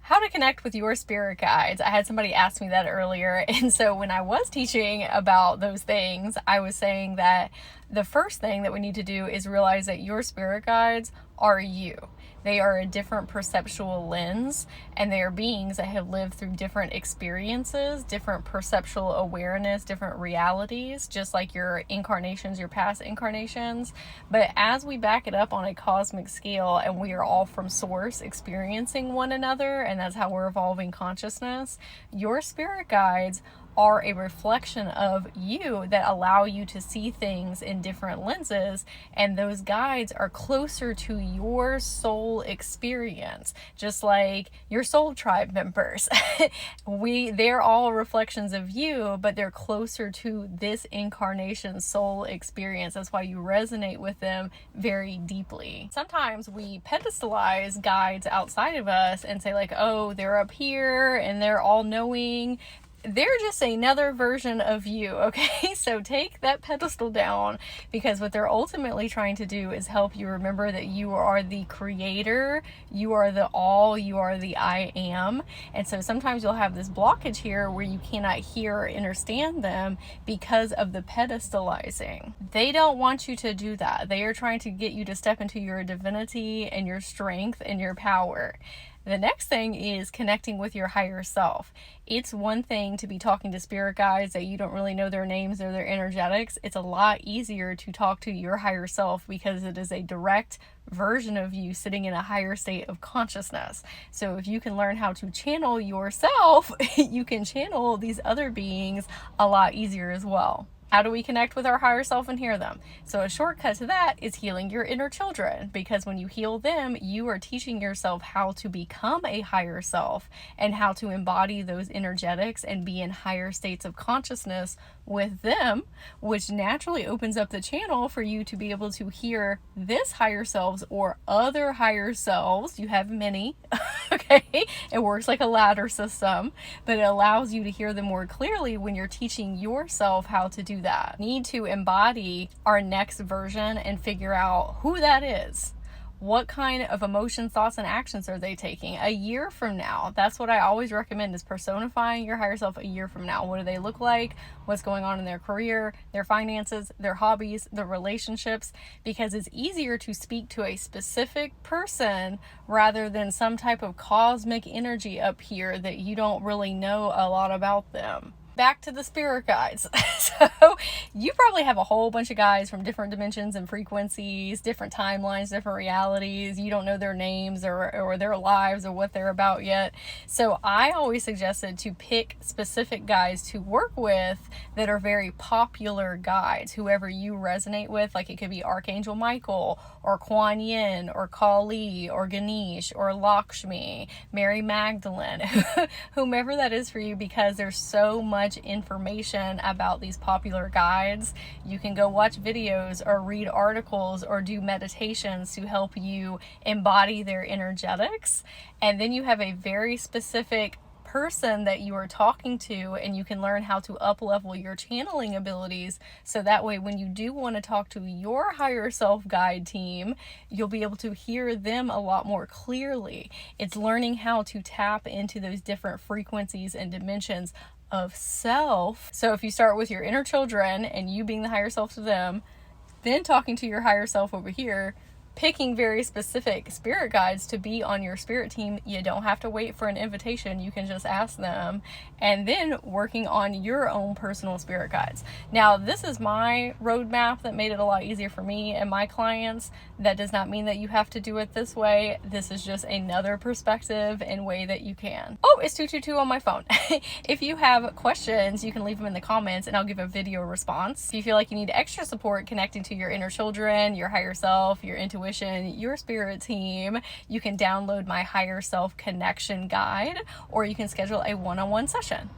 How to connect with your spirit guides. I had somebody ask me that earlier. And so when I was teaching about those things, I was saying that the first thing that we need to do is realize that your spirit guides are you. They are a different perceptual lens, and they are beings that have lived through different experiences, different perceptual awareness, different realities, just like your incarnations, your past incarnations. But as we back it up on a cosmic scale, and we are all from source experiencing one another, and that's how we're evolving consciousness, your spirit guides are a reflection of you that allow you to see things in different lenses, and those guides are closer to your soul experience, just like your soul tribe members. They're all reflections of you, but they're closer to this incarnation soul experience. That's why you resonate with them very deeply. Sometimes we pedestalize guides outside of us and say like, oh, they're up here and they're all knowing. They're just another version of you, okay? So take that pedestal down, because what they're ultimately trying to do is help you remember that you are the creator, you are the all, you are the I am. And so sometimes you'll have this blockage here where you cannot hear or understand them because of the pedestalizing. They don't want you to do that. They are trying to get you to step into your divinity and your strength and your power. The next thing is connecting with your higher self. It's one thing to be talking to spirit guides that you don't really know their names or their energetics. It's a lot easier to talk to your higher self because it is a direct version of you sitting in a higher state of consciousness. So if you can learn how to channel yourself, you can channel these other beings a lot easier as well. How do we connect with our higher self and hear them? So a shortcut to that is healing your inner children, because when you heal them, you are teaching yourself how to become a higher self and how to embody those energetics and be in higher states of consciousness with them, which naturally opens up the channel for you to be able to hear this higher selves or other higher selves. You have many, okay? It works like a ladder system, but it allows you to hear them more clearly when you're teaching yourself how to do that. We need to embody our next version and figure out who that is. What kind of emotions, thoughts, and actions are they taking a year from now? That's what I always recommend, is personifying your higher self a year from now. What do they look like? What's going on in their career, their finances, their hobbies, their relationships? Because it's easier to speak to a specific person rather than some type of cosmic energy up here that you don't really know a lot about them. Back to the spirit guides. So you probably have a whole bunch of guides from different dimensions and frequencies, different timelines, different realities. You don't know their names or their lives or what they're about yet. So I always suggested to pick specific guides to work with that are very popular guides, whoever you resonate with. Like it could be Archangel Michael or Kuan Yin or Kali or Ganesh or Lakshmi, Mary Magdalene, whomever that is for you, because there's so much information about these popular guides. You can go watch videos or read articles or do meditations to help you embody their energetics. And then you have a very specific person that you are talking to, and you can learn how to up level your channeling abilities, so that way when you do want to talk to your higher self guide team, you'll be able to hear them a lot more clearly. It's learning how to tap into those different frequencies and dimensions of self. So if you start with your inner children and you being the higher self to them, then talking to your higher self over here, picking very specific spirit guides to be on your spirit team. You don't have to wait for an invitation. You can just ask them, and then working on your own personal spirit guides. Now, this is my roadmap that made it a lot easier for me and my clients. That does not mean that you have to do it this way. This is just another perspective and way that you can. Oh, it's 222 on my phone. If you have questions, you can leave them in the comments and I'll give a video response. If you feel like you need extra support connecting to your inner children, your higher self, your intuition, your spirit team, you can download my higher self connection guide, or you can schedule a one-on-one session.